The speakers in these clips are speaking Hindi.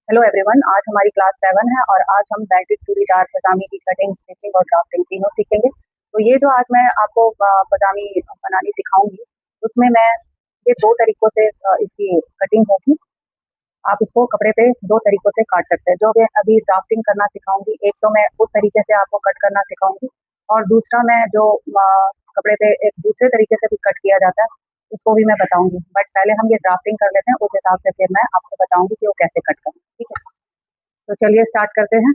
हेलो एवरीवन, आज हमारी क्लास 7 है और आज हम बेल्टेड चूड़ीदार पजामी की कटिंग, स्टिचिंग और ड्राफ्टिंग तीनों सीखेंगे। तो ये जो आज मैं आपको पजामी बनानी सिखाऊंगी, उसमें मैं ये दो तरीकों से इसकी कटिंग होगी। आप इसको कपड़े पे दो तरीकों से काट सकते हैं। जो मैं अभी ड्राफ्टिंग करना सिखाऊंगी, एक तो मैं उस तरीके से आपको कट करना सिखाऊंगी और दूसरा मैं जो कपड़े पे एक दूसरे तरीके से भी कट किया जाता है उसको भी मैं बताऊंगी। बट पहले हम ये ड्राफ्टिंग कर लेते हैं, उस हिसाब से फिर मैं आपको बताऊंगी कि वो कैसे कट करें। ठीक है, तो चलिए स्टार्ट करते हैं।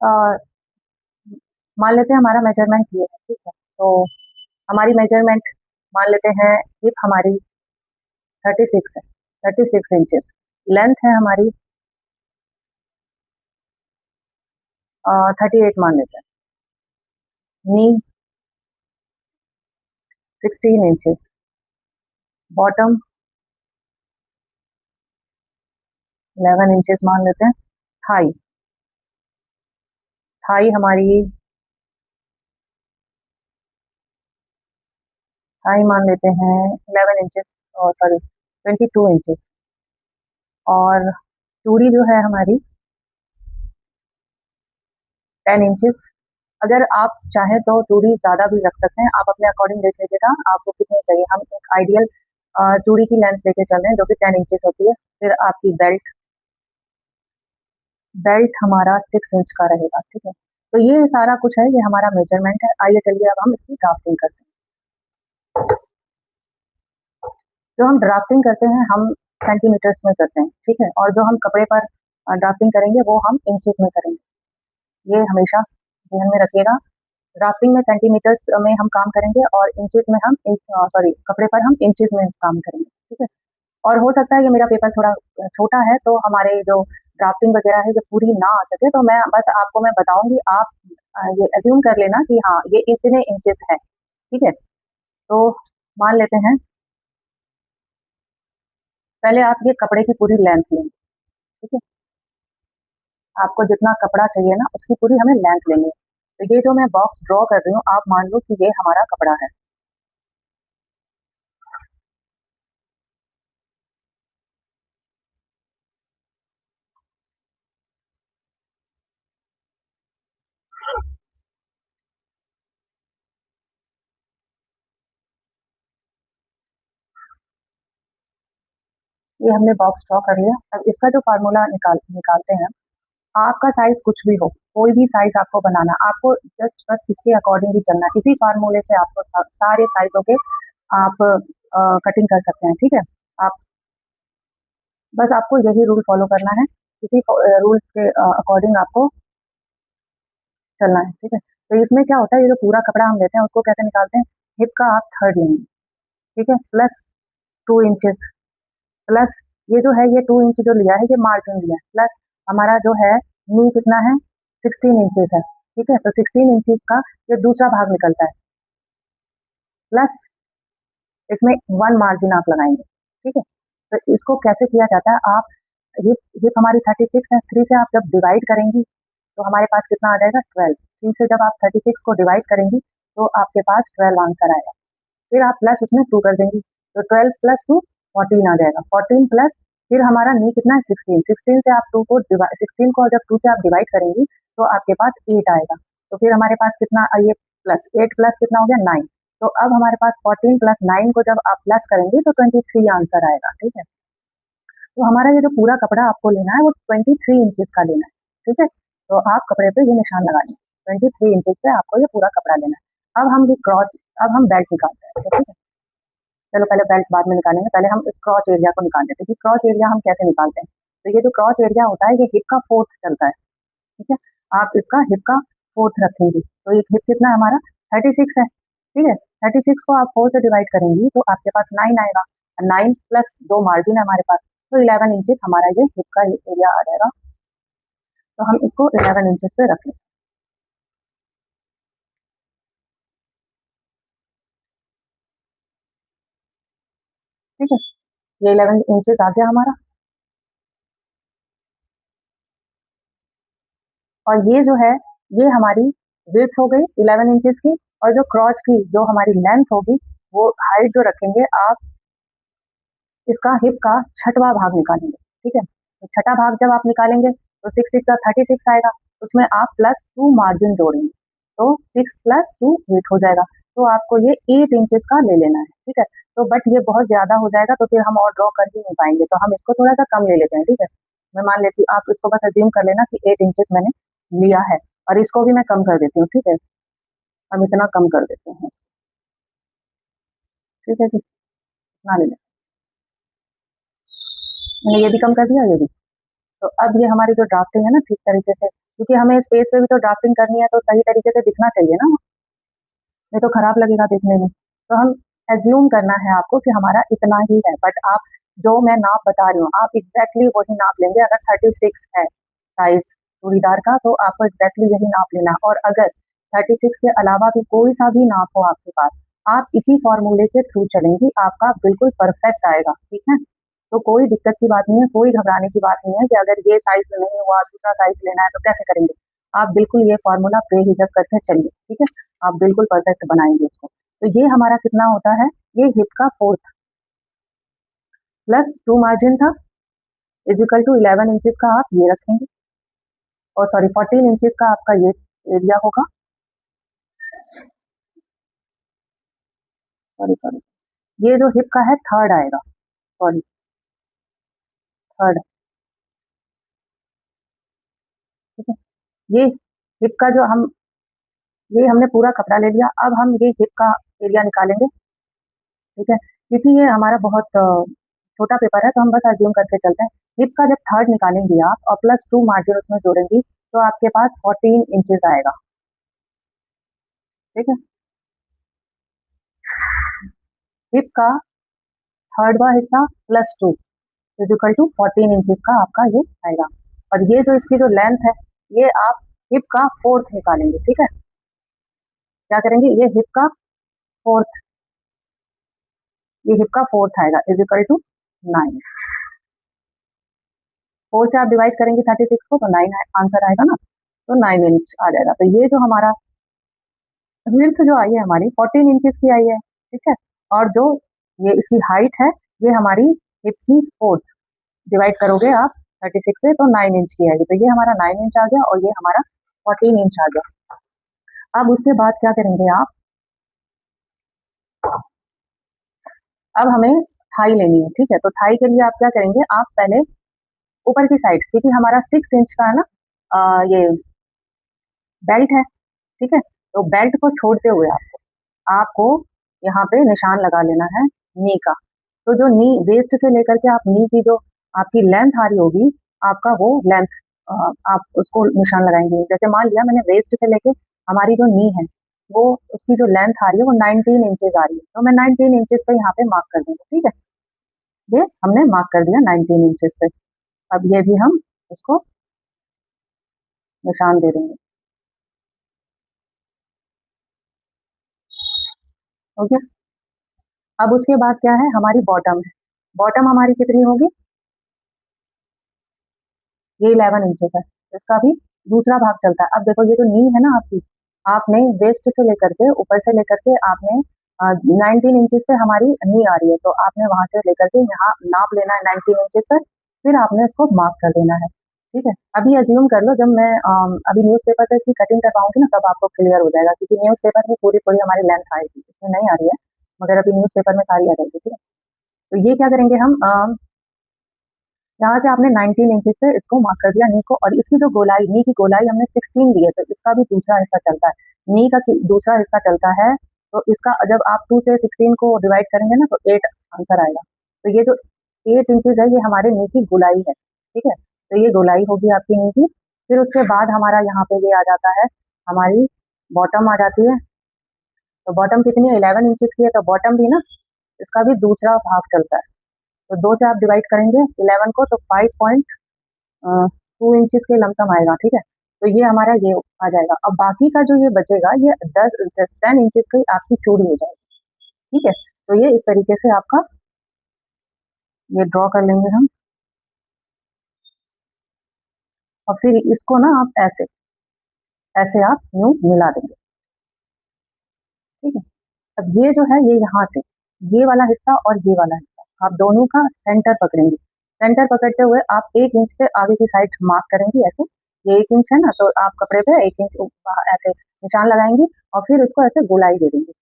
अ, मान लेते हैं हमारा मेजरमेंट ये है। ठीक है, तो हमारी मेजरमेंट मान लेते हैं, हिप हमारी 36 है, 36 इंचेस। लेंथ है हमारी 38 मान लेते हैं। नी 16 इंचेस। बॉटम 11 इंचेस मान लेते हैं। थाई थाई हमारी थाई मान लेते हैं 11 इंचेस, और सॉरी 22 इंचेस। और चूड़ी जो है हमारी 10 इंचेस। अगर आप चाहें तो चूड़ी ज़्यादा भी रख सकते हैं, आप अपने अकॉर्डिंग देख लीजिएगा आपको कितनी चाहिए। हम एक आइडियल चूड़ी की लेंथ लेके चल रहे हैं जो कि 10 इंचेस होती है। फिर आपकी बेल्ट बेल्ट हमारा 6 इंच का रहेगा। ठीक है, तो ये सारा कुछ है, ये हमारा मेजरमेंट है। आइए चलिए अब हम इसकी ड्राफ्टिंग करते हैं। जो हम ड्राफ्टिंग करते हैं हम सेंटीमीटर्स में करते हैं। ठीक है, और जो हम कपड़े पर ड्राफ्टिंग करेंगे वो हम इंचेस में करेंगे। ये हमेशा ध्यान में रखिएगा। ड्राफ्टिंग में सेंटीमीटर्स में हम काम करेंगे और इंचेस में हम सॉरी कपड़े पर हम इंचेस में काम करेंगे। ठीक है, और हो सकता है ये मेरा पेपर थोड़ा छोटा है तो हमारे जो ड्राफ्टिंग वगैरह है ये पूरी ना आ सके, तो मैं बस आपको मैं बताऊंगी, आप ये अज्यूम कर लेना कि हाँ ये इतने इंचेस है। ठीक है, तो मान लेते हैं पहले आप ये कपड़े की पूरी लेंथ लेंगे। ठीक है, आपको जितना कपड़ा चाहिए ना उसकी पूरी हमें लेंथ लेनी है। तो ये जो मैं बॉक्स ड्रॉ कर रही हूँ, आप मान लो कि ये हमारा कपड़ा है। ये हमने बॉक्स ड्रॉ कर लिया। अब इसका जो फार्मूला निकालते हैं। आपका साइज कुछ भी हो, कोई भी साइज आपको बनाना, आपको जस्ट बस इसके अकॉर्डिंग ही चलना है। इसी फार्मूले से आपको सारे साइजों के आप कटिंग कर सकते हैं। ठीक है, आप बस आपको यही रूल फॉलो करना है, इसी रूल के अकॉर्डिंग आपको चलना है। ठीक है, तो इसमें क्या होता है, ये जो पूरा कपड़ा हम लेते हैं उसको कैसे निकालते हैं। हिप का आप थर्ड लेंगे। ठीक है, प्लस 2 इंचेस, प्लस ये जो है ये 2 इंच जो लिया है ये मार्जिन लिया है, प्लस हमारा जो है नी कितना है, 16 इंचेस है। ठीक है, तो 16 इंचेस का ये दूसरा भाग निकलता है, प्लस इसमें 1 मार्जिन आप लगाएंगे। ठीक है, तो इसको कैसे किया जाता है, आप हिप हमारी 36 है, 3 से आप जब डिवाइड करेंगी तो हमारे पास कितना आ जाएगा, 12। 3 से जब आप 36 को डिवाइड करेंगी तो आपके पास 12 आंसर आएगा। फिर आप प्लस उसमें 2 कर देंगी, तो 12 प्लस 2 14 आ जाएगा। 14 प्लस फिर हमारा नी कितना है, 16। 16 से आप 2 को 16 को जब 2 से आप डिवाइड करेंगी तो आपके पास 8 आएगा। तो फिर हमारे पास कितना, ये प्लस 8 प्लस कितना हो गया, 9। तो अब हमारे पास 14 प्लस 9 को जब आप प्लस करेंगे तो 23 आंसर आएगा। ठीक है, तो हमारा ये जो पूरा कपड़ा आपको लेना है वो 23 इंचेस का लेना है। ठीक है, तो आप कपड़े पे ये निशान लगाइए, 23 इंचेस पे आपको ये पूरा कपड़ा लेना है। अब हम ये क्रॉच, अब हम बेल्ट निकालते हैं। ठीक है, चलो पहले बेल्ट बाद में निकालेंगे, पहले हम इस क्रॉच एरिया को निकाल लेते हैं कि क्रॉच एरिया हम कैसे निकालते हैं। तो ये जो क्रॉच एरिया होता है ये हिप का फोर्थ चलता है। ठीक है, आप इसका हिप का फोर्थ रखेंगे, तो ये हिप कितना है हमारा, 36 है। ठीक है, 36 को आप 4 से डिवाइड करेंगी तो आपके पास 9 आएगा। 9 प्लस 2 मार्जिन है हमारे पास, तो 11 इंचेस हमारा ये हिप का एरिया आ जाएगा। तो हम इसको 11 इंचेस पे रख लेंगे। ठीक है, ये 11 इंचेस आ गया हमारा। और ये जो है, ये हमारी विड्थ हो गई 11 इंचेस की, और जो क्रॉच की जो हमारी लेंथ होगी, वो हाइट जो रखेंगे आप, इसका हिप का छठवां भाग निकालेंगे। ठीक है, तो छठा भाग जब आप निकालेंगे तो 6 6 का 36 आएगा। उसमें आप +2 मार्जिन जोड़ेंगे, तो 6 + 2 8 हो जाएगा। तो आपको ये 8 इंचेस का ले लेना है। ठीक है, तो बट ये बहुत ज्यादा हो जाएगा, तो फिर हम और ड्रॉ कर ही नहीं पाएंगे, तो हम इसको थोड़ा सा कम ले लेते हैं। ठीक है, मैं मान लेती हूँ, आप इसको बस अज्यूम कर लेना कि 8 इंचेस मैंने लिया है, और इसको भी मैं कम कर देती हूँ। ठीक है, हम इतना कम कर देते हैं। ठीक है जी, इतना ले लें, मैंने ये भी कम कर दिया, ये भी। तो अब ये हमारी जो ड्राफ्टिंग है ना, ठीक तरीके से, क्योंकि हमें इस पेज पे भी तो ड्राफ्टिंग करनी है, तो सही तरीके से दिखना चाहिए ना, नहीं तो खराब लगेगा देखने में। तो हम एज्यूम करना है आपको कि हमारा इतना ही है, बट आप जो मैं नाप बता रही हूँ, आप एग्जैक्टली वही नाप लेंगे। अगर 36 है साइज चूड़ीदार का, तो आपको एग्जैक्टली यही नाप लेना है। और अगर 36 के अलावा भी कोई सा भी नाप हो आपके पास, आप इसी फॉर्मूले के थ्रू चलेंगी, आपका बिल्कुल परफेक्ट आएगा। ठीक है, तो कोई दिक्कत की बात नहीं है, कोई घबराने की बात नहीं है कि अगर ये साइज नहीं हुआ, दूसरा साइज लेना है तो कैसे करेंगे। आप बिल्कुल ये फॉर्मूला बेझिझक करके चलिए। ठीक है, आप बिल्कुल परफेक्ट बनाएंगे उसको। तो ये हमारा कितना होता है, ये हिप का फोर्थ +2 मार्जिन था, = 11 इंचेस का आप ये रखेंगे, और सॉरी 14 इंचेस का आपका ये एरिया होगा। सॉरी सॉरी, ये जो हिप का है थर्ड आएगा, सॉरी थर्ड। ठीक है, ये हिप का जो हम, ये हमने पूरा कपड़ा ले लिया। अब हम ये हिप का एरिया निकालेंगे। ठीक है, क्योंकि ये हमारा बहुत छोटा पेपर है, तो हम बस अज्यूम करके चलते हैं। हिप का जब थर्ड निकालेंगी आप और +2 मार्जिन उसमें जोड़ेंगी, तो आपके पास 14 इंचेस आएगा। ठीक है, हिप का थर्डवा हिस्सा +2 = 14 इंचेस का आपका ये आएगा। और ये जो इसकी जो लेंथ है, ये आप हिप का फोर्थ निकालेंगे। ठीक है, क्या करेंगे, ये हिप का फोर्थ, ये हिप का फोर्थ आएगा = 9। 4 से आप डिवाइड करेंगे 36 को, तो 9 आंसर आएगा ना, तो 9 इंच आ जाएगा। तो ये जो हमारा विड्थ जो आई है हमारी 14 इंचेस की आई है। ठीक है, और जो ये इसकी हाइट है, ये हमारी हिप की फोर्थ, डिवाइड करोगे आप 36 से, तो 9 इंच की आएगी। तो ये हमारा 9 इंच आ गया, और ये हमारा 14 इंच आ गया। अब उसके बाद क्या करेंगे आप, अब हमें थाई लेनी है। ठीक है, तो थाई के लिए आप क्या करेंगे, आप पहले ऊपर की साइड, क्योंकि हमारा 6 इंच का है ना, ये बेल्ट है। ठीक है, तो बेल्ट को छोड़ते हुए आपको आपको यहाँ पे निशान लगा लेना है नी का। तो जो नी वेस्ट से लेकर के आप नी की जो आपकी लेंथ आ रही होगी, आपका वो लेंथ आप उसको निशान लगाएंगे। जैसे मान लिया मैंने वेस्ट से लेके हमारी जो नी है, वो उसकी जो लेंथ आ रही है वो 19 इंचेस आ रही है, तो मैं 19 इंचेस पे यहाँ पे मार्क कर दूंगी। ठीक है, ये हमने मार्क कर दिया 19 इंचेस पे। अब ये भी हम उसको निशान दे देंगे। ओके, अब उसके बाद क्या है, हमारी बॉटम है। बॉटम हमारी कितनी होगी, ये 11 इंचेस है, इसका भी दूसरा भाग चलता है। अब देखो ये जो नी है ना आपकी, आपने वेस्ट से लेकर के ऊपर से लेकर के आपने 19 इंचेस पे हमारी नी आ रही है, तो आपने वहां से लेकर के यहाँ नाप लेना है 19 इंचेस पर, फिर आपने इसको मार्क कर देना है। ठीक है, अभी अज्यूम कर लो, जब मैं अभी न्यूज़पेपर पे इसकी कटिंग करवाऊंगी ना, तब आपको क्लियर हो जाएगा, क्योंकि न्यूज़पेपर में पूरी पूरी हमारी लेंथ आएगी, इसमें नहीं आ रही है, मगर अभी न्यूज़पेपर में सारी आ जाएगी। ठीक है, तो ये क्या करेंगे हम, यहाँ से आपने 19 इंचेस से इसको मार्क कर दिया नी को, और इसकी जो गोलाई, नी की गोलाई हमने 16 दी है, तो इसका भी दूसरा हिस्सा चलता है। नी का दूसरा हिस्सा चलता है, तो इसका जब आप 2 से 16 को डिवाइड करेंगे ना, तो 8 आंसर आएगा। तो ये जो 8 इंचेस है, ये हमारे नी की गोलाई है। ठीक है, तो ये गोलाई होगी आपकी नी की। फिर उसके बाद हमारा यहाँ पे ये आ जाता है, हमारी बॉटम आ जाती है। तो बॉटम कितनी है, 11 इंचेस की है, तो बॉटम भी ना, इसका भी दूसरा भाग चलता है। तो 2 से आप डिवाइड करेंगे 11 को, तो 5.2 इंचेस के लमसम आएगा, ठीक है। तो ये हमारा ये आ जाएगा। अब बाकी का जो ये बचेगा, ये 10 इंचेस की आपकी चूड़ी हो जाएगी, ठीक है। तो ये इस तरीके से आपका ये ड्रॉ कर लेंगे हम, और फिर इसको ना आप ऐसे ऐसे आप यूं मिला देंगे, ठीक है। अब ये जो है, ये यहाँ से ये वाला हिस्सा और ये वाला हिस्सा आप दोनों का सेंटर पकड़ेंगे। सेंटर पकड़ते हुए आप 1 इंच पे आगे की साइड मार्क करेंगी ऐसे। ये 1 इंच है ना, तो आप कपड़े पे 1 इंच ऐसे निशान लगाएंगी, और फिर उसको ऐसे गोलाई दे देंगे।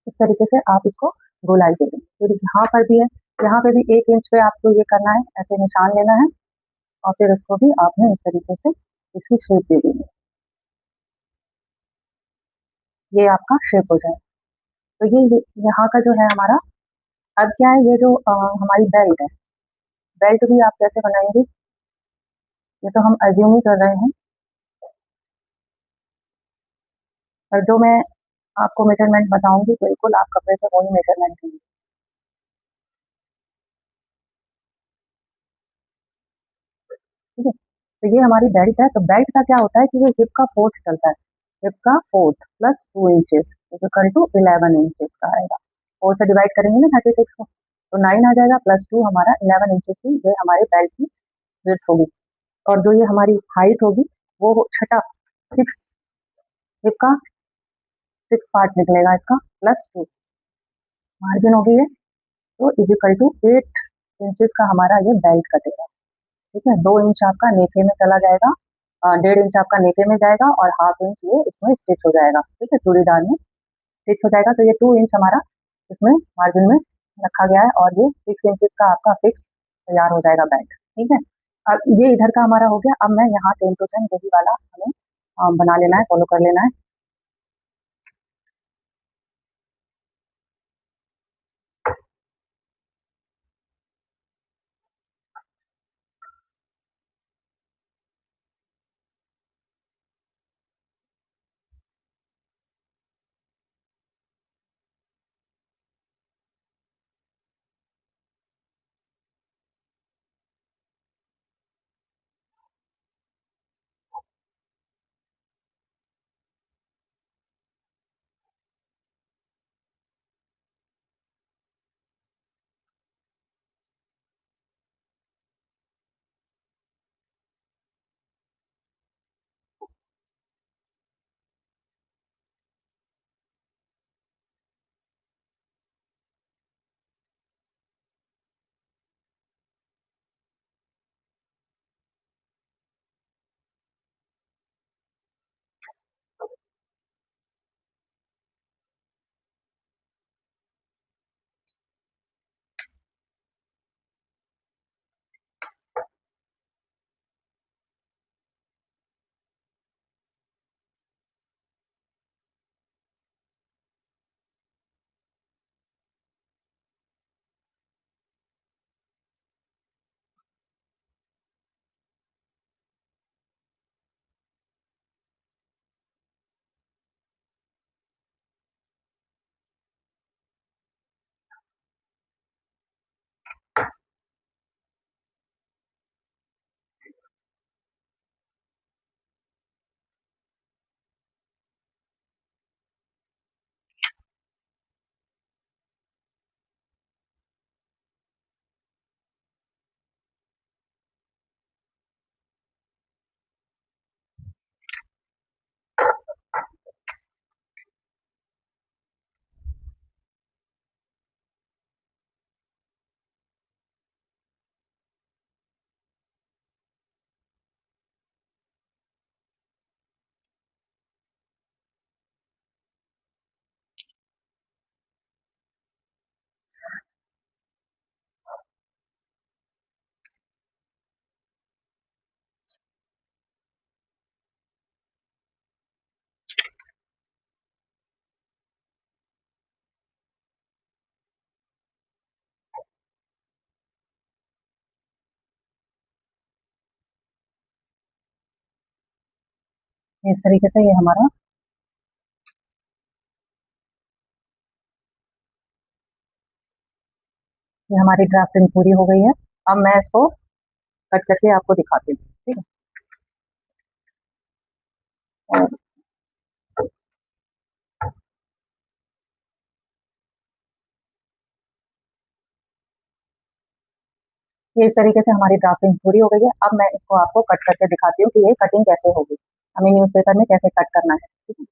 इस तरीके से आप इसको गोलाई दे देंगे। फिर यहाँ पर भी है, यहाँ पे भी 1 इंच पे आपको ये करना है, ऐसे निशान लेना है, और फिर उसको भी आपने इस तरीके से इसकी शेप दे देनी है। ये आपका शेप हो जाए। तो ये यहाँ का जो है हमारा। अब क्या है, ये जो हमारी बेल्ट है, बेल्ट भी आप कैसे बनाएंगे, ये तो हम अज्यूम ही कर रहे हैं, और जो मैं आपको मेजरमेंट बताऊंगी बिल्कुल आप कपड़े से वही मेजरमेंट लीजिए, ठीक है। तो ये हमारी बेल्ट है, तो बेल्ट का क्या होता है कि ये हिप का फोर्थ चलता है। हिप का fourth plus 2 inches equal to 11 inches का आएगा। 4 से डिवाइड करेंगे ना 36 को, तो 9 आ जाएगा, प्लस 2 हमारा 11 इंचेस की ये हमारे बेल्ट की विड्थ होगी। और जो ये हमारी हाइट होगी, वो छठा सिक्स हिप का 6 पार्ट निकलेगा इसका, प्लस 2 मार्जिन हो गई है, तो इजिकल टू 8 इंचेस का हमारा ये बेल्ट कटेगा, ठीक है। 2 इंच आपका नेफे में चला जाएगा, 1.5 इंच आपका नेफे में जाएगा, और हाफ इंच ये इसमें स्टिच हो जाएगा, ठीक है, चूड़ीदार में स्टिच हो जाएगा। तो ये 2 इंच हमारा इसमें मार्जिन में रखा गया है, और ये 6 इंचेस का आपका फिक्स तैयार हो जाएगा बेल्ट, ठीक है। अब ये इधर का हमारा हो गया। अब मैं यहाँ सेम टू सेम यही वाला हमें बना लेना है, फॉलो कर लेना है। इस तरीके से ये हमारा ये हमारी ड्राफ्टिंग पूरी हो गई है। अब मैं इसको कट करके आपको दिखाती हूँ, ठीक है। और ये इस तरीके से हमारी ड्राफ्टिंग पूरी हो गई है। अब मैं इसको आपको कट करके दिखाती हूँ कि ये कटिंग कैसे होगी, हमें न्यूज़पेपर में कैसे कट करना है, ठीक है।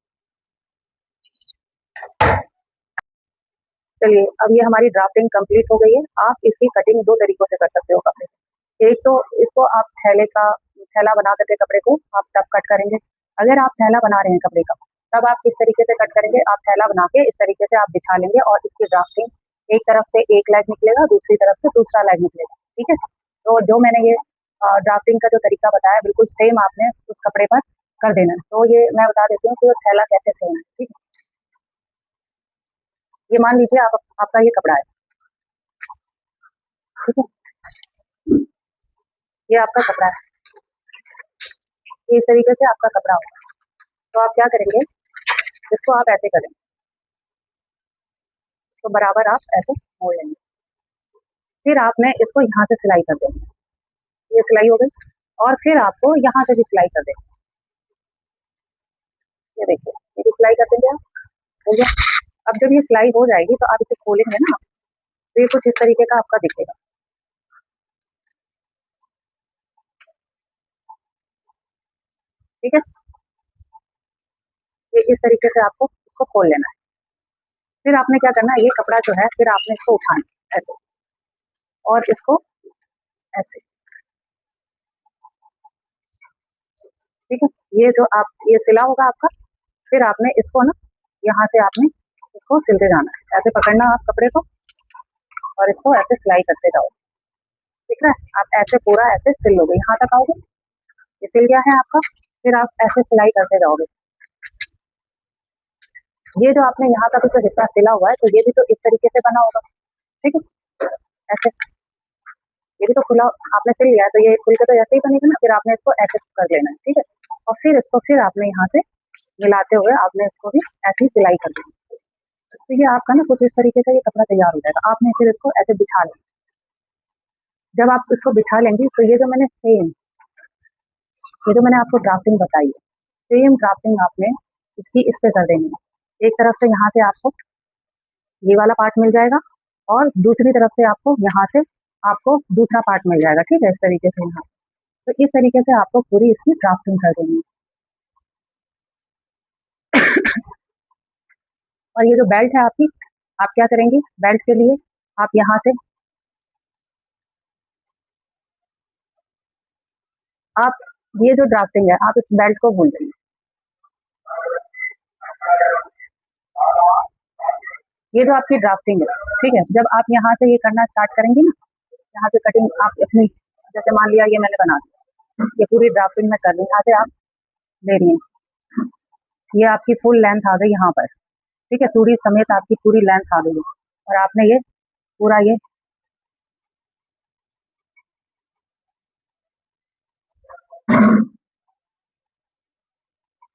चलिए, अब ये हमारी ड्राफ्टिंग कंप्लीट हो गई है। आप इसकी कटिंग दो तरीकों से कर सकते हो कपड़े की। एक तो इसको आप थैला बना करके कपड़े को आप तब कट करेंगे। अगर आप थैला बना रहे हैं कपड़े का, तब आप किस तरीके से कट करेंगे, आप थैला बना के इस तरीके से आप बिछा लेंगे और इसकी ड्राफ्टिंग एक तरफ से एक लेग निकलेगा, दूसरी तरफ से दूसरा लेग निकलेगा, ठीक है। तो जो मैंने ये ड्राफ्टिंग का जो तरीका बताया, बिल्कुल सेम आपने उस कपड़े पर कर देना है। तो ये मैं बता देती हूँ कि वो थैला कैसे सेम है, ठीक है। ये मान लीजिए आपका ये कपड़ा है, ठीक है। ये आपका कपड़ा है, ये इस तरीके से आपका कपड़ा होगा। तो आप क्या करेंगे, इसको आप ऐसे करेंगे, तो बराबर आप ऐसे मोड़ लेंगे। फिर आपने इसको यहाँ से सिलाई कर देंगे, ये सिलाई हो गई। और फिर आपको यहाँ से भी सिलाई कर देंगे, ये देखिए, ये भी सिलाई कर देंगे आप, हो गया। अब जब ये सिलाई हो जाएगी तो आप इसे खोलेंगे ना, तो ये कुछ इस तरीके का आपका दिखेगा, ठीक है। ये इस तरीके से आपको इसको खोल लेना है। फिर आपने क्या करना है, ये कपड़ा जो है फिर आपने इसको उठाना है ऐसे, और इसको ऐसे, ठीक है। ये जो आप ये सिला होगा आपका, फिर आपने इसको ना यहाँ से आपने इसको सिलते जाना है, ऐसे पकड़ना आप कपड़े को और इसको ऐसे सिलाई करते जाओ, ठीक है। आप ऐसे पूरा ऐसे सिल लोगे, यहाँ तक आओगे, ये सिल गया है आपका। फिर आप ऐसे सिलाई करते जाओगे। ये जो आपने यहाँ का भी जो हिस्सा सिला हुआ है, तो ये भी तो इस तरीके से बना होगा, ठीक है। ऐसे ये भी तो खुला आपने सिल लिया है, तो ये खुल के तो ऐसे ही बनेगा ना। फिर आपने इसको ऐसे कर लेना है, ठीक है। और फिर इसको फिर आपने यहाँ से मिलाते हुए आपने इसको भी ऐसी सिलाई कर देनी है। तो ये आपका ना कुछ इस तरीके से ये कपड़ा तैयार हो जाएगा। आपने फिर इसको ऐसे बिछा लें। जब आप इसको बिछा लेंगे तो ये जो मैंने आपको ड्राफ्टिंग बताई है, सेम ड्राफ्टिंग आपने इसकी इस पे कर देनी है। एक तरफ से यहाँ से आपको ये वाला पार्ट मिल जाएगा और दूसरी तरफ से आपको यहाँ से आपको दूसरा पार्ट मिल जाएगा, ठीक है। इस तरीके से यहाँ, तो इस तरीके से आपको पूरी इसकी ड्राफ्टिंग कर देनी है। और ये जो बेल्ट है आपकी, आप क्या करेंगे, बेल्ट के लिए आप यहाँ से आप ये जो ड्राफ्टिंग है आप इस बेल्ट को भूल जाइए। ये जो आपकी ड्राफ्टिंग है, ठीक है। जब आप यहाँ से ये करना स्टार्ट करेंगे ना, यहाँ से कटिंग आप अपनी, जैसे मान लिया ये मैंने बना दिया, ये पूरी ड्राफ्टिंग में कर ली, यहाँ से आप ले रही हैं, ये आपकी फुल लेंथ आ गई यहाँ पर, ठीक है। चूड़ी समेत आपकी पूरी लेंथ आ गई है। और आपने ये पूरा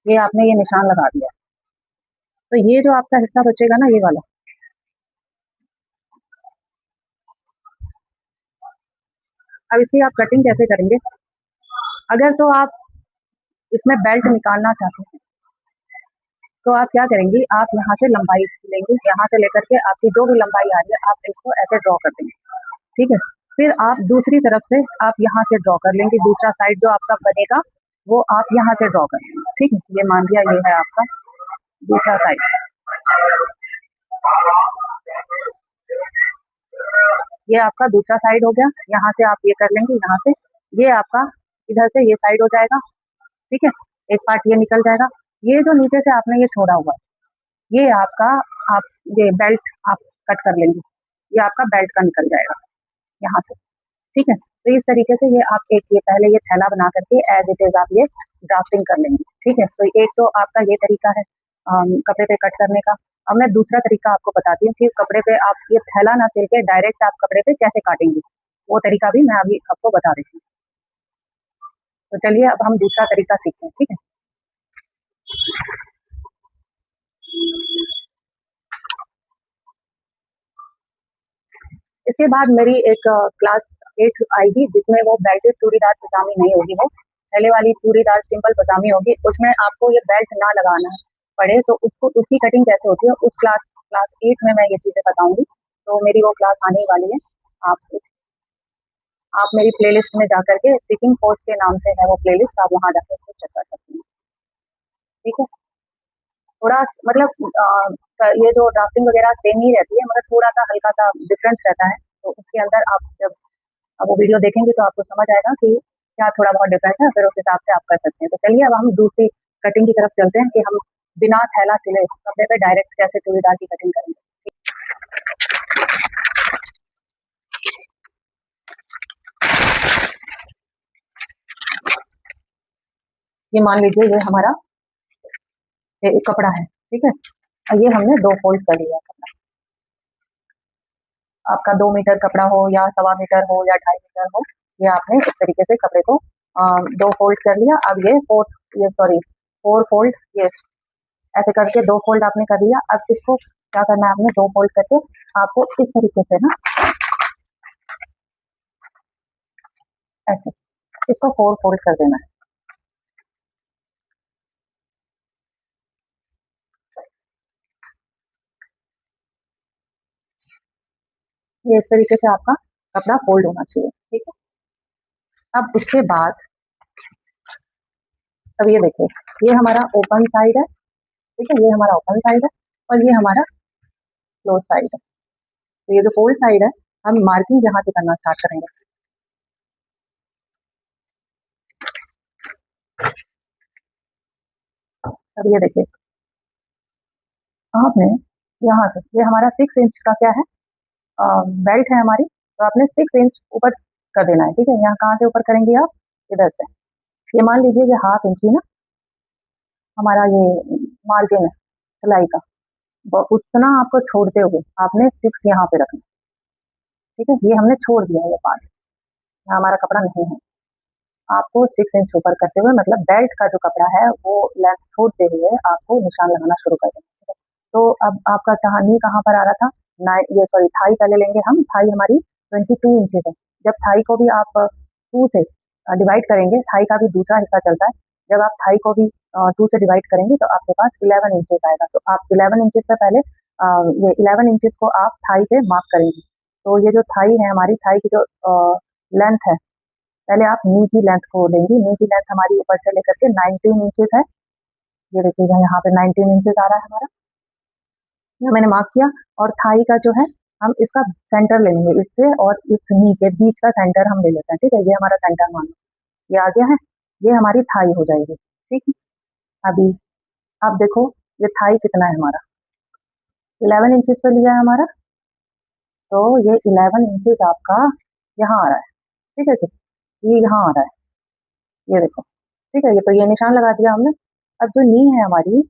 ये आपने ये निशान लगा दिया। तो ये जो आपका हिस्सा बचेगा ना, ये वाला, अब इसकी आप कटिंग कैसे करेंगे। अगर तो आप इसमें बेल्ट निकालना चाहते हैं, तो आप क्या करेंगे, आप यहाँ से लंबाई लेंगे, यहाँ से लेकर के आपकी जो भी लंबाई आ रही है आप इसको ऐसे ड्रॉ कर देंगे, ठीक है। फिर आप दूसरी तरफ से आप यहाँ से ड्रॉ कर लेंगे, दूसरा साइड जो आपका बनेगा वो आप यहाँ से ड्रॉ कर लेंगे, ठीक है। ये मान लिया ये है आपका दूसरा साइड, ये आपका दूसरा साइड हो गया। यहाँ से आप ये कर लेंगे, यहाँ से ये आपका इधर से ये साइड हो जाएगा, ठीक है। एक पार्ट ये निकल जाएगा। ये जो नीचे से आपने ये छोड़ा हुआ है, ये आपका आप ये बेल्ट आप कट कर लेंगे, ये आपका बेल्ट का निकल जाएगा यहाँ से, ठीक है। तो इस तरीके से ये आप एक ये पहले ये थैला बना करके एज इट इज आप ये ड्राफ्टिंग कर लेंगे, ठीक है। तो एक तो आपका ये तरीका है कपड़े पे कट करने का। अब मैं दूसरा तरीका आपको बताती हूँ कि कपड़े पे आप ये थैला ना सिल के डायरेक्ट आप कपड़े पे कैसे काटेंगे, वो तरीका भी मैं अभी आपको बता देती हूँ। तो चलिए अब हम दूसरा तरीका सीखते हैं, ठीक है। इसके बाद मेरी एक क्लास 8 आएगी जिसमें वो बेल्टेड चूड़ीदार पजामी नहीं होगी, वो पहले वाली चूड़ीदार सिंपल पजामी होगी, उसमें आपको ये बेल्ट ना लगाना पड़े, तो उसको उसकी कटिंग कैसे होती है उस क्लास क्लास 8 में मैं ये चीज़ें बताऊँगी। तो मेरी वो क्लास आने ही वाली है। आप आप मेरी प्लेलिस्ट में जाकर के स्पीकिंग कोर्स के नाम से है वो प्लेलिस्ट, आप वहाँ जाकर के चेक कर सकते हैं। ठीक है? थोड़ा मतलब ये जो ड्राफ्टिंग वगैरह सेम ही रहती है, मगर थोड़ा-सा हल्का-सा डिफरेंस रहता है। तो उसके अंदर आप जब वो वीडियो देखेंगे तो आपको समझ आएगा कि क्या थोड़ा बहुत डिफरेंस है, फिर उस हिसाब से आप कर सकते हैं। तो चलिए अब हम दूसरी कटिंग की तरफ चलते हैं कि हम बिना थैला सिले कपड़े पे डायरेक्ट कैसे चूड़ीदार की कटिंग करेंगे। ये मान लीजिए ये हमारा ये एक कपड़ा है, ठीक है? और ये हमने 2 फोल्ड कर लिया कपड़ा। आपका 2 मीटर कपड़ा हो या सवा मीटर हो या 2.5 मीटर हो, ये आपने इस तरीके से कपड़े को 2 फोल्ड कर लिया। अब ये 4 फोल्ड ये ऐसे करके 2 फोल्ड आपने कर लिया। अब इसको क्या करना है, आपने 2 फोल्ड करके आपको इस तरीके से ना ऐसे इसको 4 फोल्ड कर देना है। ये इस तरीके से आपका कपड़ा फोल्ड होना चाहिए, ठीक है? अब उसके बाद अब ये देखिए, ये हमारा ओपन साइड है, ठीक है? ये हमारा ओपन साइड है और ये हमारा क्लोज साइड है। तो ये जो फोल्ड साइड है, हम मार्किंग यहाँ से करना स्टार्ट करेंगे। अब ये देखिए, आपने यहाँ से ये हमारा 6 इंच का क्या है बेल्ट है हमारी, तो आपने 6 इंच ऊपर कर देना है, ठीक है? यहाँ कहाँ से ऊपर करेंगे आप? इधर से। ये मान लीजिए ये हाफ इंच ही ना हमारा ये मार्जिन है सिलाई का, उतना आपको छोड़ते हुए आपने 6 यहाँ पे रखना, ठीक है? ये हमने छोड़ दिया ये पार्ट, यहाँ हमारा कपड़ा नहीं है। आपको 6 इंच ऊपर करते हुए मतलब बेल्ट का जो कपड़ा है वो लेंथ छोड़ते हुए आपको निशान लगाना शुरू कर देना, ठीक है? तो अब आपका जहाँ नी कहाँ पर आ रहा था, ये सॉरी थाई पहले लेंगे हम। थाई हमारी 22 इंचेस है। जब थाई को भी आप 2 से डिवाइड करेंगे, थाई का भी दूसरा हिस्सा चलता है। जब आप थाई को भी 2 से डिवाइड करेंगे तो आपके पास 11 इंचेस आएगा। तो आप 11 इंचेस से पहले ये 11 इंचेस को आप थाई से मार्क करेंगे। तो ये जो थाई है हमारी, थाई की जो लेंथ है, पहले आप नी की लेंथ को लेंगी। नी की लेंथ हमारी ऊपर से लेकर के 19 इंचेस है। ये देखिएगा यहाँ पे 19 इंचेस आ रहा है हमारा, ये मैंने मार्क किया। और थाई का जो है हम इसका सेंटर ले लेंगे इससे, और इस नी के बीच का सेंटर हम ले लेते हैं, ठीक है? ये हमारा सेंटर मान लो ये आ गया है, ये हमारी थाई हो जाएगी, ठीक है? अभी आप देखो ये थाई कितना है हमारा, 11 इंचेस पे लिया है हमारा, तो ये 11 इंचेस आपका यहाँ आ रहा है, ठीक है जी? ये यहाँ आ रहा है, ये देखो, ठीक है? ये तो ये निशान लगा दिया हमने। अब जो नी है हमारी,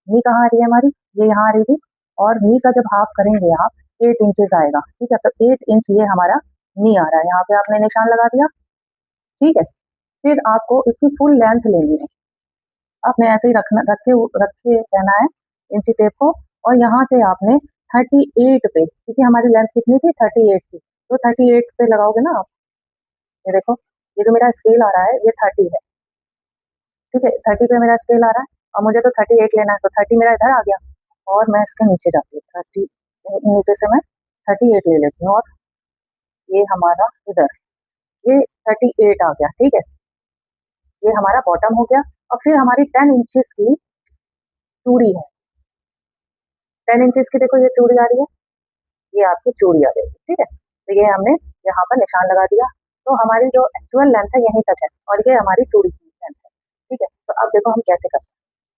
नी कहाँ आ रही है हमारी, ये यहाँ आ रही थी, और नी का जब हाफ करेंगे आप 8 इंचेस आएगा, ठीक है? तो 8 इंच ये हमारा नी आ रहा है, यहाँ पे आपने निशान लगा दिया, ठीक है? फिर आपको इसकी फुल लेंथ लेनी है, आपने ऐसे ही रखे रखे रहना है इंची टेप को, और यहाँ से आपने 38 पे, क्योंकि हमारी लेंथ कितनी थी 38 थी, तो 38 पे लगाओगे ना आप। ये देखो, ये जो मेरा स्केल आ रहा है ये 30 है, ठीक है? 30 पे मेरा स्केल आ रहा है और मुझे तो 38 लेना है, तो 30 मेरा इधर आ गया और मैं इसके नीचे जाती हूँ, 30 नीचे से मैं 38 ले लेती हूँ, और ये हमारा इधर ये 38 आ गया, ठीक है? ये हमारा बॉटम हो गया। और फिर हमारी 10 इंचेस की चूड़ी है, 10 इंचेस की देखो ये चूड़ी आ रही है, ये आपकी चूड़ी आ जाएगी, ठीक है? तो ये हमने यहाँ पर निशान लगा दिया, तो हमारी जो एक्चुअल लेंथ है यहीं तक है और ये हमारी चूड़ी की लेंथ है, ठीक है? तो अब देखो हम कैसे करते हैं।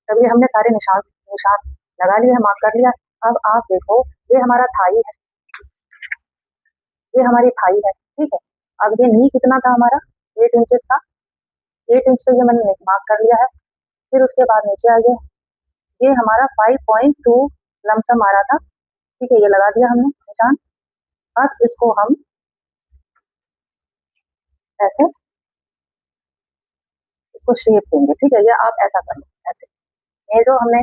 तब ये हमने सारे निशान निशान लगा लिए, मार्क कर लिया। अब आप देखो ये हमारा थाई है, ये हमारी थाई है, ठीक है? अब ये नी कितना था हमारा, 8 इंचेस था, 8 इंच पे ये मैंने मार्क कर लिया है। फिर उसके बाद नीचे आइए, ये हमारा 5.2 लमसम आ रहा था, ठीक है? ये लगा दिया हमने निशान। अब इसको हम ऐसे इसको शेप देंगे, ठीक है? ये आप ऐसा कर लो, ऐसे। ये जो हमने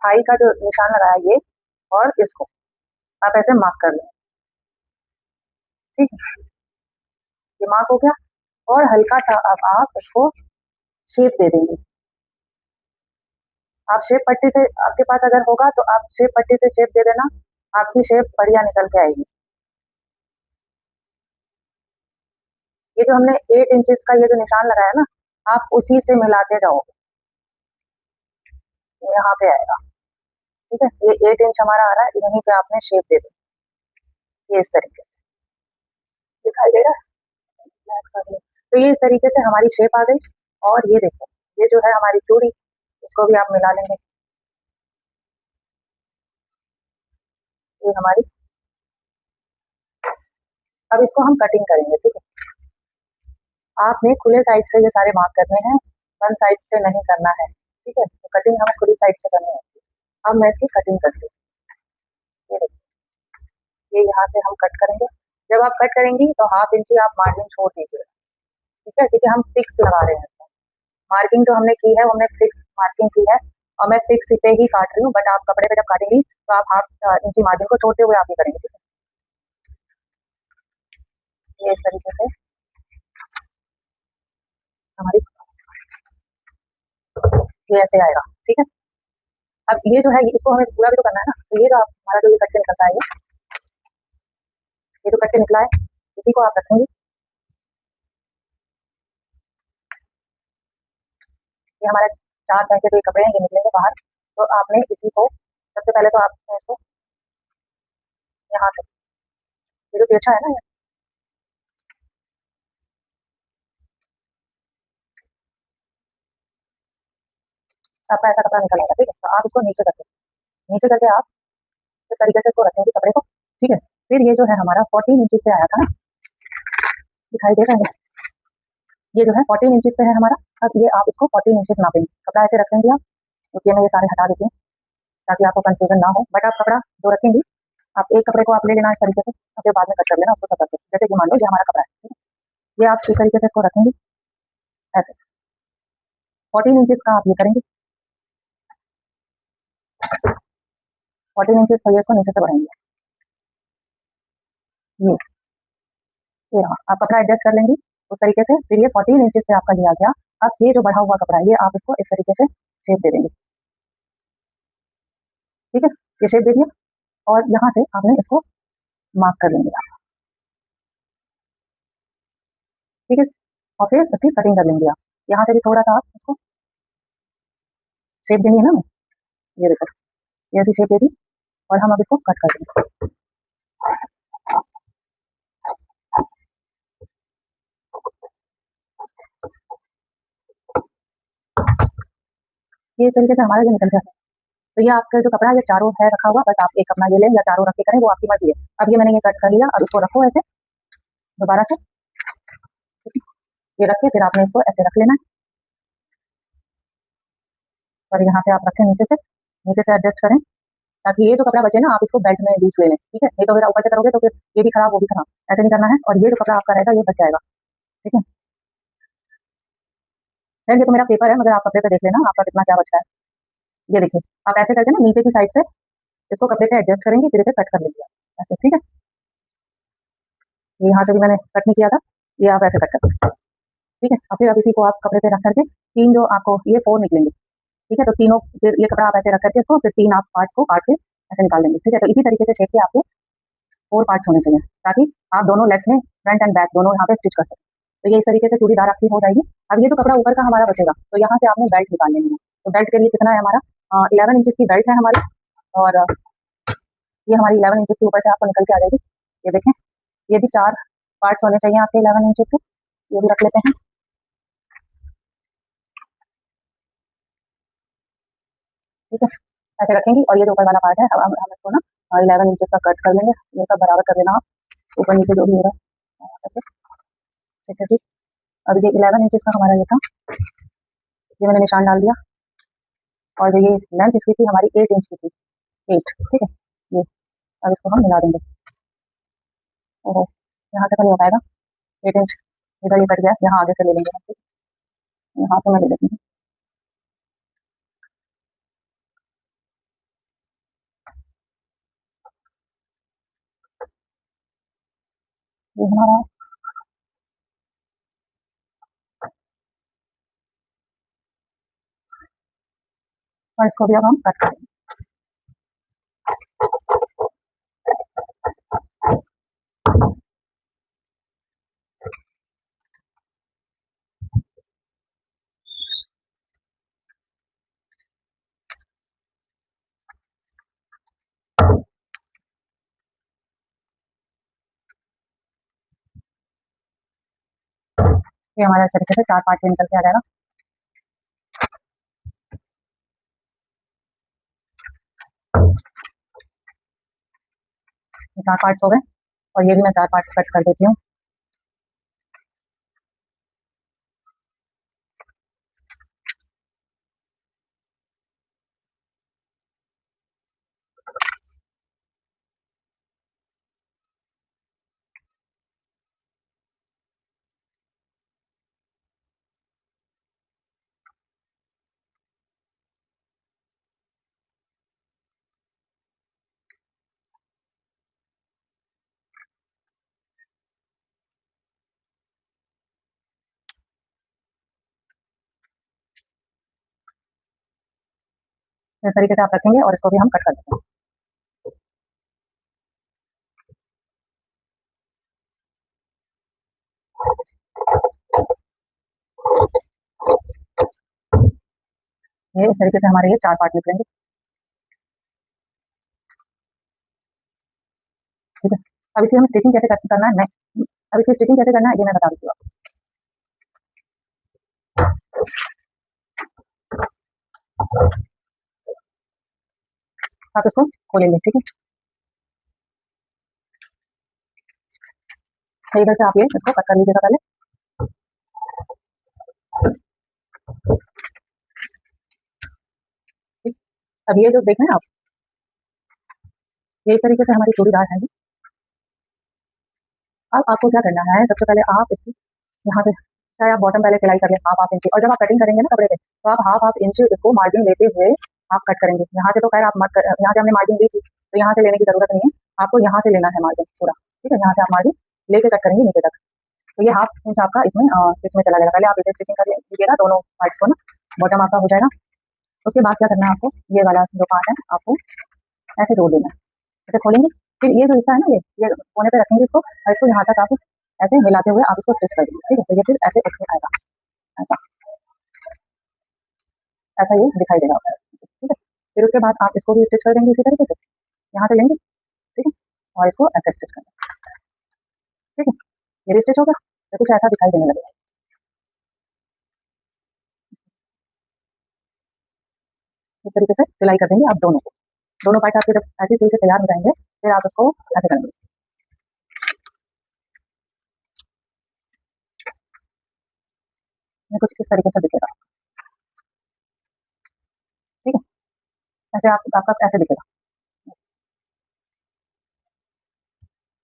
थाई का जो निशान लगाया ये, और इसको आप ऐसे मार्क कर लें, ठीक है, ये मार्क हो गया। और हल्का सा अब आप इसको शेप दे देंगे। आप शेप पट्टी से, आपके पास अगर होगा तो आप शेप पट्टी से शेप दे देना, आपकी शेप बढ़िया निकल के आएगी। ये जो हमने 8 इंचेस का ये जो निशान लगाया ना, आप उसी से मिलाते जाओगे, यहाँ पे आएगा। ठीक है, ये 8 इंच हमारा आ रहा है, यहीं पे आपने शेप दे दी, ये इस तरीके से दिखाई दे रहा है। तो ये इस तरीके से हमारी शेप आ गई। और ये देखो, ये जो है हमारी चूड़ी, इसको भी आप मिला लेंगे। ये हमारी, अब इसको हम कटिंग करेंगे। ठीक है, आपने खुले साइड से ये सारे मार्क करने हैं, बंद साइड से नहीं करना है। ठीक है, तो कटिंग हमें खुली साइड से करनी है। अब मैं इसकी कटिंग करती हूँ। ये देखिए, ये यहाँ से हम कट करेंगे। जब आप कट करेंगी तो हाफ इंच ही आप मार्जिन छोड़ दीजिएगा। ठीक है, क्योंकि हम फिक्स लगा रहे हैं। मार्किंग जो हमने की है वो हमने फिक्स मार्किंग की है, और मैं फिक्स पे ही काट रही हूँ। बट आप कपड़े पे जब काटेंगी तो आप हाफ इंची मार्जिन को छोड़ते हुए आप ये करेंगे। ठीक है, ये इस तरीके से हमारी, ये ऐसे आएगा। ठीक है, अब ये जो है इसको हमें पूरा भी तो करना है ना। तो ये जो आप हमारा जो ये कट के निकलता है, ये जो कट के निकला है, इसी को आप रखेंगे। ये हमारा 4 तरह के जो ये कपड़े हैं ये निकलेंगे बाहर। तो आपने इसी को सबसे पहले तो आपने इसको यहाँ से, ये जो तिरछा है ना, आपका ऐसा कपड़ा निकल आएगा। ठीक है, तो आप इसको नीचे करके आप इस तरीके से इसको रखेंगे कपड़े को। ठीक है, फिर ये जो है हमारा 14 इंच से आया था ना, दिखाई दे रहा है, ये जो है 14 इंचेस पे है हमारा। अब ये आप इसको 14 इंचेस नापेंगे। कपड़ा ऐसे रखेंगे आप, क्योंकि मैं ये सारे हटा देती हूँ ताकि आपको कंफ्यूजन ना हो। बट आप कपड़ा जो रखेंगे, आप एक कपड़े को आप ले लेना इस तरीके से, और फिर बाद में कट कर लेना उसको सब करके। जैसे कि मान लो ये हमारा कपड़ा है, ठीक है? ये आप इस तरीके से इसको रखेंगे ऐसे। 14 इंचेस का आप ये करेंगे, 14 इंचेस का ये इसको नीचे से बढ़ाएंगे। ये रहा, आप कपड़ा एडजस्ट कर लेंगे उस तरीके से। फिर ये 14 इंचेस से आपका ये आ गया। अब ये जो बढ़ा हुआ कपड़ा है, ये आप इसको इस तरीके से शेप दे देंगे। ठीक है, ये शेप दे दिया, और यहाँ से आपने इसको मार्क कर लेंगे आप। ठीक है, और फिर उसकी कटिंग कर लेंगे आप। यहाँ से भी थोड़ा सा आप इसको शेप देनी है ना, ये देखो, ये ऐसी शेप दे दी, और हम अब इसको कट कर देंगे। ये इस तरीके से हमारा जो निकल जाता है। तो ये आपका जो कपड़ा है, ये चारों है रखा हुआ, बस आप एक अपना ये लें या चारों रख के करें, वो आपकी मर्जी है। अब ये मैंने ये कट कर लिया, अब इसको रखो ऐसे दोबारा से, ये रख के फिर आपने इसको ऐसे रख लेना है, और यहाँ से आप रखें नीचे से एडजस्ट करें, ताकि ये जो कपड़ा बचे ना, आप इसको बेल्ट में लूज ले लें। ठीक है, नहीं तो फिर ऊपर से करोगे तो फिर ये भी खराब वो भी खराब, ऐसे नहीं करना है। और ये जो कपड़ा आपका रहेगा ये बच जाएगा। ठीक है, फिर ये तो मेरा पेपर है, मगर आप कपड़े पे देख लेना आपका कितना क्या बचा है। ये देखिए, आप ऐसे करके ना नीचे की साइड से इसको कपड़े पे एडजस्ट करेंगे, फिर इसे कट कर लेंगे ऐसे। ठीक है, ये यहाँ से भी मैंने कट नहीं किया था, ये आप ऐसे कट कर। ठीक है, और फिर अब इसी को आप कपड़े पे रख करके तीन जो आपको ये 4 निकलेंगे। ठीक है, तो तीनों फिर ये कपड़ा आप ऐसे रख करके इसको फिर 3 आप पार्ट्स को काट के ऐसे निकाल लेंगे। ठीक है, तो इसी तरीके से शेप के आपके 4 पार्ट्स होने चाहिए, ताकि आप दोनों लेग्स में फ्रंट एंड बैक दोनों यहाँ पे स्टिच कर सकें। तो ये इस तरीके से चूड़ीदार आपकी हो जाएगी। अब ये जो कपड़ा ऊपर का हमारा बचेगा, तो यहाँ से आपने बेल्ट निकाल लेनी है। तो बेल्ट के लिए कितना है हमारा, 11 इंचेस की बेल्ट है हमारी, और ये हमारी 11 इंचेस के ऊपर से आपको निकल के आ जाएगी। ये देखें, ये भी 4 पार्ट्स होने चाहिए आपके 11 इंचेस के, ये भी रख लेते हैं। ठीक है, ऐसे रखेंगी, और ये जो ऊपर वाला पार्ट है, अब हम इसको ना 11 इंचेस का कट कर लेंगे। ये सब बराबर कर लेना आप, ऊपर नीचे जो भी हो रहा है ऐसे। ठीक है, ठीक। अब ये 11 इंचेस का हमारा ये था, ये मैंने निशान डाल दिया, और जो ये लेंथ इसकी थी हमारी 8 इंच की थी, 8। ठीक है, ये अब इसको हम मिला देंगे। ओहो, यहाँ से तो नहीं हो पाएगा, 8 इंच इधर ये कट गया, यहाँ आगे से ले लेंगे हम। यहाँ से मैं ले लेती हूँ। ये हमारा, और इसको भी अब हम कट करेंगे। ये हमारा इस तरीके से 4 पार्ट में निकल के आ जाएगा। ये 4 पार्ट्स हो गए, और ये भी मैं 4 पार्ट्स कट कर देती हूँ। इस तरीके से आप रखेंगे, और इसको भी हम कट कर देंगे। ये इस तरीके से हमारे ये 4 पार्ट निकलेंगे। ठीक है, अब इसकी हमें स्टिचिंग कैसे करना है, मैं अब इसकी स्टिचिंग कैसे करना है ये मैं बता देती हूँ आपको। आप इसको खोलेंगे, ठीक है, तो इधर से आप ये इसको कट कर लीजिएगा पहले। ठीक, अब ये जो देख रहे हैं आप, ये इस तरीके से हमारी चूड़ीदार है। अब आपको क्या करना है, सबसे पहले आप इसकी यहाँ से, चाहे आप बॉटम पहले सिलाई कर लें हाफ इंच, और जब आप कटिंग करेंगे ना कपड़े पे, तो आप हाफ इंच इसको मार्जिन लेते हुए आप कट करेंगे। यहाँ से तो खैर आप मत, यहाँ से हमने मार्जिन ली थी, तो यहाँ से लेने की जरूरत नहीं है, आपको यहाँ से लेना है मार्जिन पूरा। ठीक है, यहाँ से आप मार्जिन लेके कट करेंगे नीचे तक, तो ये हाफ इंच आपका इसमें स्टिच में चला जाएगा। पहले आप इसे स्टिचिंग कर लीजिएगा दोनों पार्ट्स को ना, बॉटम आपका हो जाएगा। उसके बाद क्या करना है आपको, ये वाला जो पार्ट है आपको ऐसे जोड़ देना है, इसे खोलेंगे, फिर ये जो हिस्सा है ना, ये कोने पे रखेंगे इसको, और इसको यहाँ तक आप ऐसे मिलाते हुए आप इसको स्टिच कर देंगे। ठीक है, तो ये फिर ऐसे उठ के आएगा, ऐसा ऐसा ये दिखाई देगा आपको। ठीक है, फिर उसके बाद आप इसको भी स्टिच कर देंगे इसी तरीके से, यहाँ से लेंगे, ठीक है, और इसको ऐसे स्टिच कर देंगे। ठीक है, ये भी स्टिच होगा, तो कुछ ऐसा दिखाई देने लगेगा। इस तरीके से सिलाई कर देंगे आप दोनों को, दोनों पार्ट आपके जब ऐसे सिल के तैयार हो जाएंगे, फिर आप उसको ऐसे करेंगे, ये कुछ इस तरीके से दिखेगा। ठीक है, ऐसे आप आपका ऐसे दिखेगा,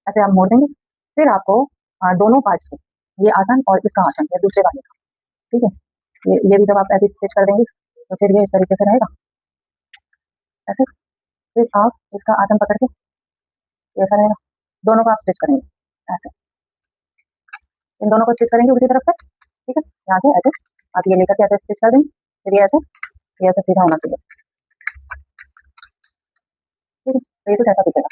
ऐसे आप मोड़ देंगे, फिर आपको दोनों पार्ट्स को, ये आसन और इसका आसन, ये दूसरे वाले का, ठीक है, ये भी जब आप ऐसे स्टिच कर देंगे, तो फिर ये इस तरीके से रहेगा ऐसे, फिर आप इसका आसन पकड़ के ऐसा रहेगा, दोनों को आप स्टिच करेंगे ऐसे, इन दोनों को स्टिच करेंगे उसी तरफ से। ठीक है, यहाँ से ऐसे आप ये लेकर के ऐसे स्टिच कर देंगे, फिर ये ऐसे सीधा होना चाहिए। ठीक है, तो ये कुछ ऐसा दिखेगा।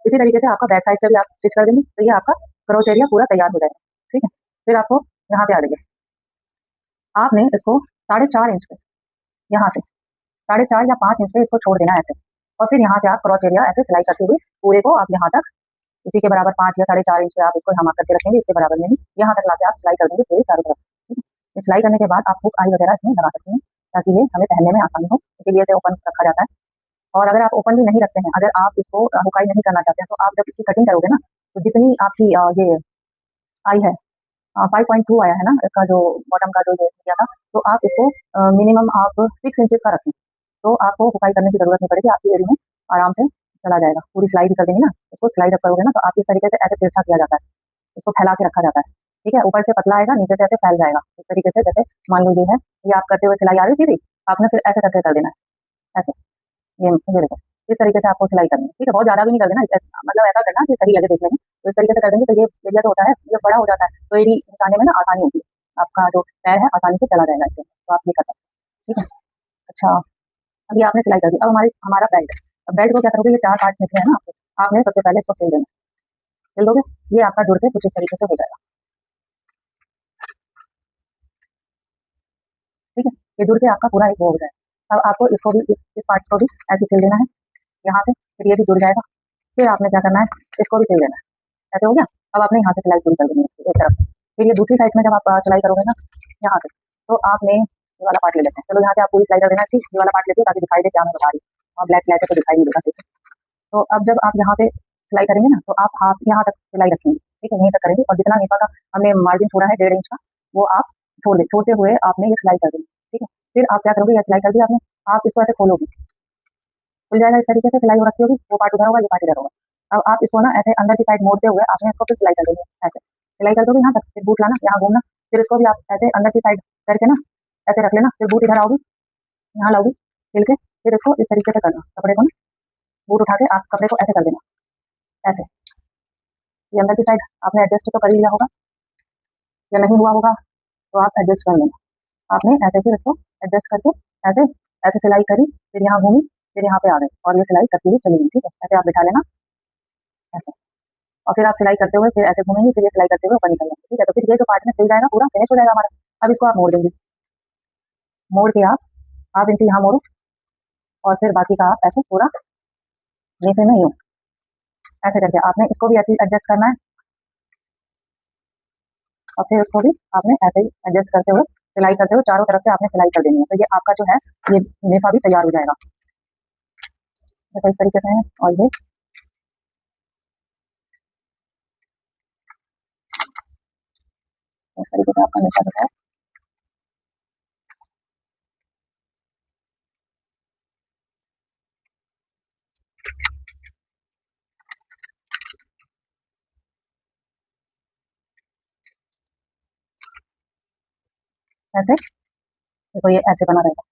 इसी तरीके से आपका बैक साइड से भी आप स्टिच कर देंगे, तो ये आपका क्रोच एरिया पूरा तैयार हो जाएगा। ठीक है, फिर आपको यहाँ पे आ जाइए, आपने इसको 4.5 इंच पे, यहाँ से 4.5 या 5 इंच पे इसको छोड़ देना ऐसे, और फिर यहाँ से आप क्रॉच एरिया ऐसे सिलाई करते हुए पूरे को आप यहाँ तक इसी के बराबर 5 या 4.5 इंच पे आप इसको यहाँ करके रखेंगे, इसके बराबर नहीं, यहाँ तक लाके आप सिलाई कर देंगे पूरे चारों तरफ। ठीक है, सिलाई करने के बाद आप हुक आई वगैरह इसमें लगा सकते हैं, ताकि ये हमें पहनने में आसानी हो, इसीलिए इसे ओपन रखा जाता है। और अगर आप ओपन भी नहीं रखते हैं, अगर आप इसको हुकाई नहीं करना चाहते हैं, तो आप जब इसकी कटिंग करोगे ना, तो जितनी आपकी ये आई है 5.2 आया है ना इसका, जो बॉटम का जो ये किया था, तो आप इसको मिनिमम आप 6 इंचेस का रखें, तो आपको हुकाई करने की जरूरत नहीं पड़ेगी, आपकी एड़ी में आराम से चला जाएगा। पूरी सिलाई भी कर देंगे ना, इसको सिलाई जब करोगे ना, तो आप इस तरीके से ऐसे तिरछा किया जाता है, इसको फैला के रखा जाता है। ठीक है, ऊपर से पतला आएगा, नीचे से ऐसे फैल जाएगा इस तरीके से, जैसे मान लो ये आप करते हुए सिलाई आ रही है सीधी, आपने फिर ऐसे करके कर देना है ऐसे, ये देखो, इस तरीके से आपको सिलाई करनी है। ठीक है, बहुत ज्यादा भी नहीं कर देना, मतलब ऐसा करना कि सही लगे देखने में, तो तो इस तरीके से कर देंगे तो ये एरिया जो होता है ये बड़ा हो जाता है, तो एडी निकालने में ना आसानी होती है, आपका जो पैर है आसानी से चला जाएगा इससे, तो आप ये कर सकते हैं, ठीक है। अच्छा, अभी आपने सिलाई कर दी, अब हमारा बेल्ट, अब बेल्ट को क्या करोगे, ये 4 पार्ट्स निकले हैं ना आपके, आपने सबसे पहले इसको सिल देना, सिल दोगे, ये आपका जुड़ के कुछ इस तरीके से हो जाएगा, ठीक है। ये जुड़ के आपका पूरा एक वो हो जाएगा। अब आपको इसको भी इस पार्ट्स को भी ऐसे सिल देना है यहाँ से, फिर ये भी जुड़ जाएगा, फिर आपने क्या करना है, इसको भी सिल देना है, ऐसे हो गया। अब आपने यहाँ से सिलाई पूरी कर देनी है एक तरफ से, फिर ये दूसरी साइड में जब आप सिलाई करोगे ना यहाँ से, तो आपने ये वाला पार्ट ले लेते हैं, चलो यहाँ से आप पूरी सिलाई कर देना इसकी, ये वाला पार्ट लेते हो ताकि दिखाई दे क्या मैं बता रही हूँ, और ब्लैक ब्लैक है तो दिखाई नहीं देगा सही से। तो अब जब आप यहाँ पे सिलाई करेंगे ना, तो आप हाथ यहाँ तक सिलाई रखेंगे, ठीक है, यहीं तक करेंगे, और जितना नेफा का हमने मार्जिन छोड़ा है 1.5 इंच का, वो आप छोड़ते हुए आपने ये सिलाई कर देनी, ठीक है। फिर आप क्या करोगे, ये सिलाई कर दी आपने, आप इसको ऐसे खोलोगे, खुल जाएगा इस तरीके से, सिलाई हो रखी होगी, वो पार्ट उधर होगा, ये पार्ट इधर होगा। अब आप इसको ना ऐसे अंदर की साइड मोड़ते हुए आपने इसको फिर सिलाई कर देनी है, ऐसे सिलाई कर दोगे यहाँ तक, फिर बूट लाना, यहाँ घूमना, फिर इसको भी आप ऐसे अंदर की साइड करके ना ऐसे रख लेना, फिर बूट इधर आओगी, यहाँ लाओगी हिल के, फिर इसको इस तरीके से करना, कपड़े को ना बूट उठा के आप कपड़े को ऐसे कर देना, ऐसे, ये अंदर की साइड आपने एडजस्ट तो कर ही लिया होगा, या नहीं हुआ होगा तो आप एडजस्ट कर लेना, आपने ऐसे फिर इसको एडजस्ट करके ऐसे ऐसे सिलाई करी, फिर यहाँ घूमी, फिर यहाँ पे आ गए, और ये सिलाई करती हुई चली गई, ठीक है, ऐसे आप बिठा लेना ऐसे, और फिर आप सिलाई करते हुए फिर ऐसे घूमेंगे, फिर ये सिलाई करते हुए ऊपर निकल जाएंगे, ठीक है। तो फिर ये जो पार्ट में सिल जाएगा पूरा फिनिश हो जाएगा हमारा। अब इसको आप मोड़ देंगे, मोड़ के आप हाफ इंच यहाँ मोड़ो, और फिर बाकी का आप ऐसे पूरा नीचे में यूं ऐसे करके आपने इसको भी ऐसे एडजस्ट करना है, और फिर उसको भी आपने ऐसे ही एडजस्ट करते हुए सिलाई करते हुए चारों तरफ से आपने सिलाई कर देनी है, तो ये आपका जो है ये नेफा भी तैयार हो जाएगा, जैसा इस तरीके से है, और ये इस तरीके से आपका नेफा जो है ऐसे, देखो ये ऐसे बना रहेगा,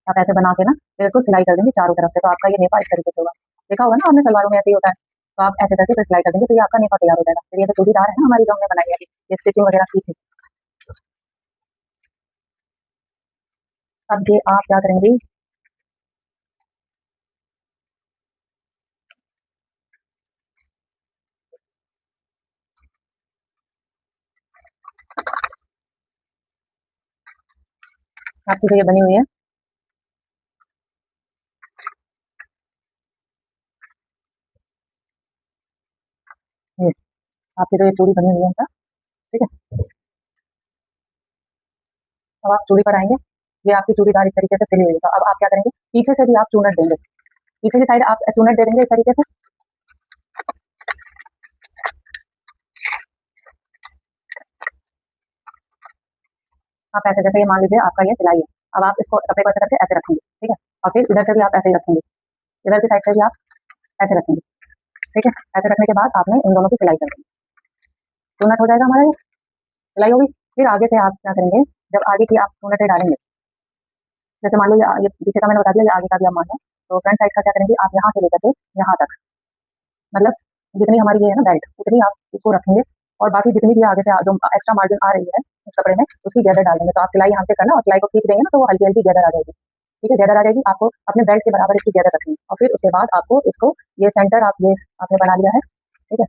आप ऐसे बना के ना फिर इसको सिलाई कर देंगे चारों तरफ से, तो आपका ये नेफा इस तरीके से होगा, देखा होगा ना आपने सलवारों में ऐसे ही होता है, तो आप ऐसे करके फिर सिलाई कर देंगे, तो ये आपका नेफा तैयार हो जाएगा। फिर ये तो चूड़ीदार है ना हमारी जो हमने बनाई है अभी, ये स्टिचिंग वगैरह की थी। अब ये आप क्या करेंगे, आपकी जो ये बनी हुई है, ये आपकी जो ये चूड़ी बनी हुई है इनका, ठीक है। अब आप चूड़ी पर आएंगे, ये आपकी चूड़ीदार इस तरीके से सिली हुई है, तो अब आप क्या करेंगे, पीछे से भी आप चूनट देंगे, पीछे की साइड आप चूनट दे देंगे इस तरीके से, आप ऐसे, जैसे ये मान लीजिए आपका ये सिलाई है, अब आप इसको कपड़े को ऐसे करके ऐसे रखेंगे, ठीक है, और फिर इधर से भी आप ऐसे ही रखेंगे, इधर की साइड से भी आप ऐसे रखेंगे, ठीक है। ऐसे रखने के बाद आपने इन दोनों की सिलाई कर देंगे, चूनट हो जाएगा हमारा, ये सिलाई होगी। फिर आगे से आप क्या करेंगे, जब आगे की आप चूनटें डालेंगे, जैसे मान लो ये पीछे का मैंने बता दिया, ये आगे का भी आप मान लो, तो फ्रंट साइड का क्या करेंगे, आप यहाँ से लेकर के यहाँ तक, मतलब जितनी हमारी ये है ना बेल्ट, उतनी आप इसको रखेंगे, और बाकी जितनी भी आगे से जो एक्स्ट्रा मार्जिन आ रही है इस कपड़े में, उसकी गैदर डाल देंगे, तो आप सिलाई यहाँ से करना, और सिलाई को खींच देंगे ना, तो वो हल्की हल्की गैदर आ जाएगी, ठीक है, गैदर आ जाएगी, आपको अपने बेल्ट के बराबर इसकी गैदर रखनी है, और फिर उसके बाद आपको इसको ये सेंटर आप ये आपने बना लिया है, ठीक है,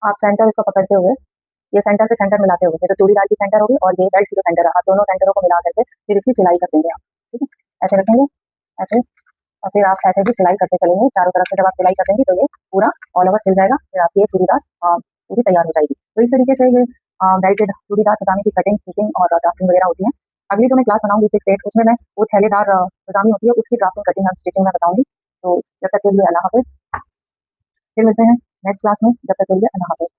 आप सेंटर इसको पकड़ते हुए ये सेंटर पे सेंटर मिलाते हुए, ये तो चूड़ीदार की सेंटर होगी और ये बेल्ट की जो सेंटर है, आप दोनों सेंटरों को मिला करके फिर इसकी सिलाई कर देंगे आप, ठीक है, ऐसे रखेंगे ऐसे, और फिर आप ऐसे भी सिलाई करते चलेंगे चारों तरफ से, जब आप सिलाई कर देंगे तो ये पूरा ऑल ओवर सिल जाएगा, फिर आपकी ये चूड़ीदार पूरी तैयार हो जाएगी। तो इस तरीके से ये बेल्टेड चूड़ीदार पजामे की कटिंग, स्टिचिंग और ड्राफ्टिंग वगैरह होती है। अगली जो मैं क्लास बनाऊंगी 6-8, उसमें मैं वो थैलेदार पजामी होती है उसकी ड्राफ्टिंग, कटिंग और स्टिचिंग में बताऊंगी। तो जब तक के लिए अल्लाह हाफिज, फिर मिलते हैं नेक्स्ट क्लास में, जब तक के लिए अल्लाह हाफिज।